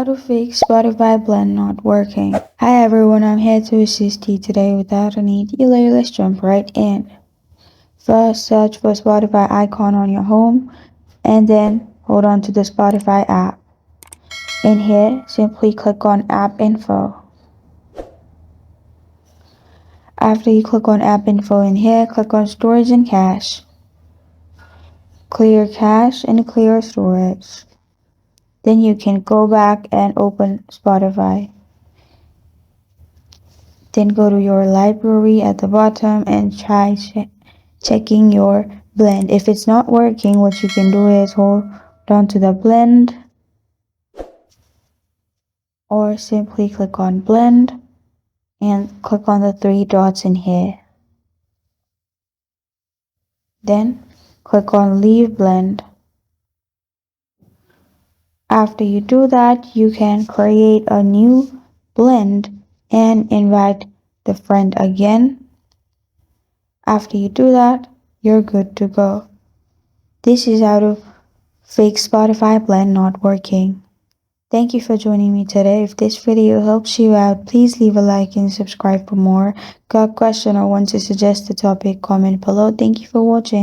How to fix Spotify blend not working. Hi everyone, I'm here to assist you today. Without any delay, let's jump right in. First, search for Spotify icon on your home and then hold on to the Spotify app. In here, simply click on App Info. After you click on App Info in here, click on Storage and Cache. Clear cache and clear storage. Then you can go back and open Spotify. Then go to your library at the bottom and try checking your blend. If it's not working, what you can do is hold down to the blend or simply click on blend and click on the three dots in here. Then click on leave blend. After you do that, you can create a new blend and invite the friend again. After you do that, you're good to go. This is how to fix Spotify blend not working. Thank you for joining me today. If this video helps you out, please leave a like and subscribe for more. Got a question or want to suggest a topic, comment below. Thank you for watching.